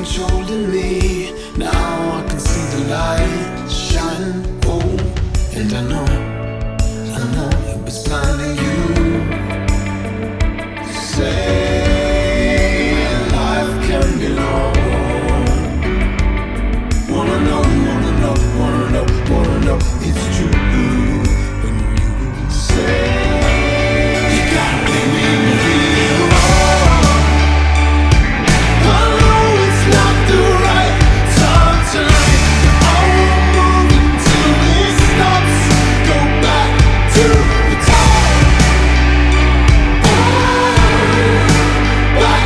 controlling me. Now I can see the light shine. Oh, and I know it was blinding you. Say life can be long. Wanna know, it's true. When you say you gotta leave me alone. I know it's not the right time tonight. I won't move until it stops. Go back to the top. Back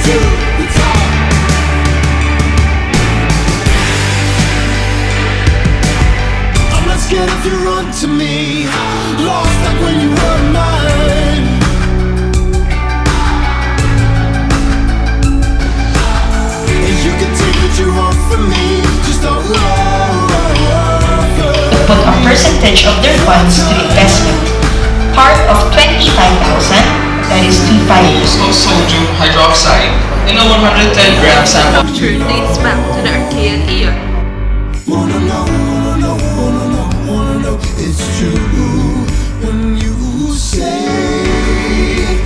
to the top. I'm not scared if you run to me. Lost like when you were mine. And you can take what you want from me. Just don't love. Put a percentage of their funds to investment. Part of 25,000, that is 25%. Of sodium hydroxide in a 110-gram sample. Structure dates back to the Archean era. Wanna know, it's true when you say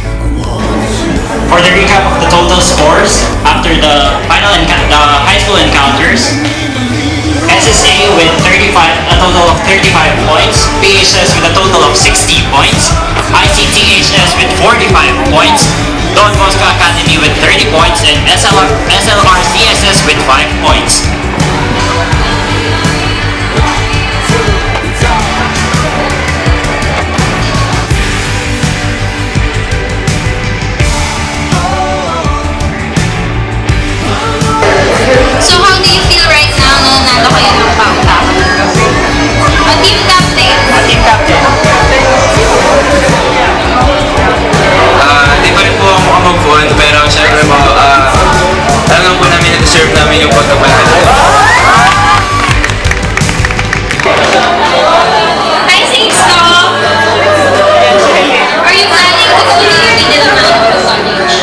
I want you. For the recap of the total scores after the high school encounters, SSA with a total of 35 points, PHS with a total of 60 points, ICTHS with 45 points, Don Bosco Academy with 30 points, and SLR CSS with 5 points. So how do you feel right now na nanalo kayo ng pauta? A team captain. Team captain. Di pa rin po ako maka-move on, pero syempre po, talagang po namin na-deserve namin yung pagkapanalo. Hi, Sixto! Are you planning to go to the middle amount of college?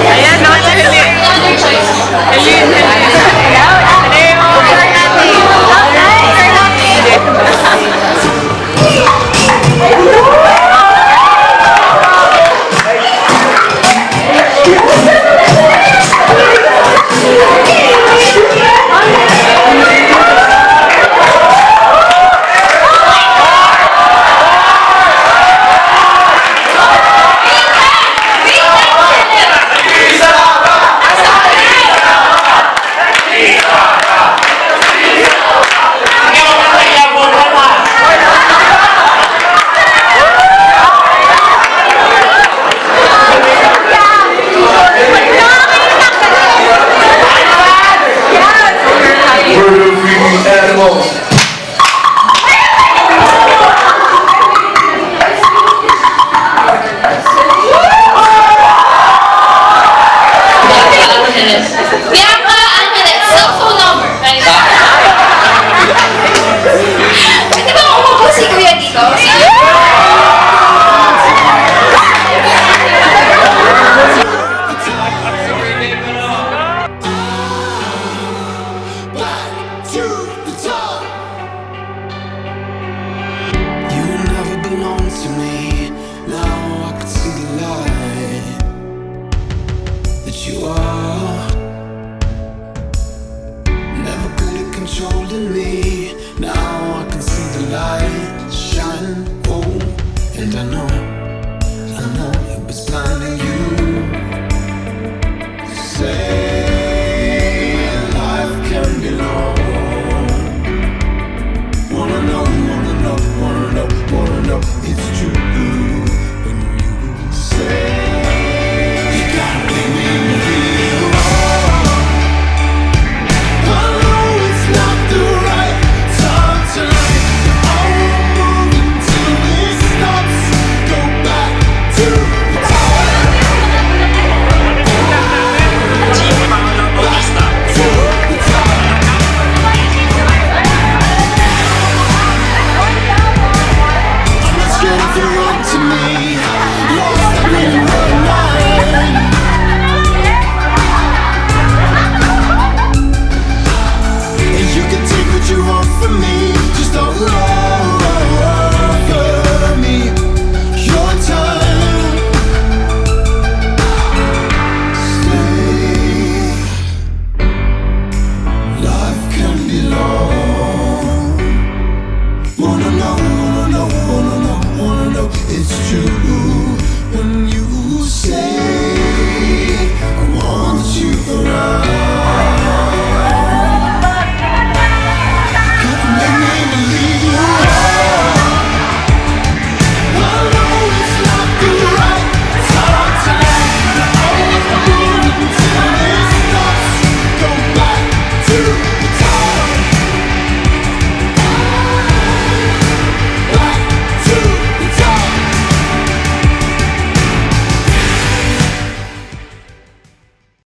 Ayan, no? Another choice. Bianca, cell phone number. Pwede ba umupo si Kuya dito? Back to the top. You never belonged to me. Now I can see the light that you are.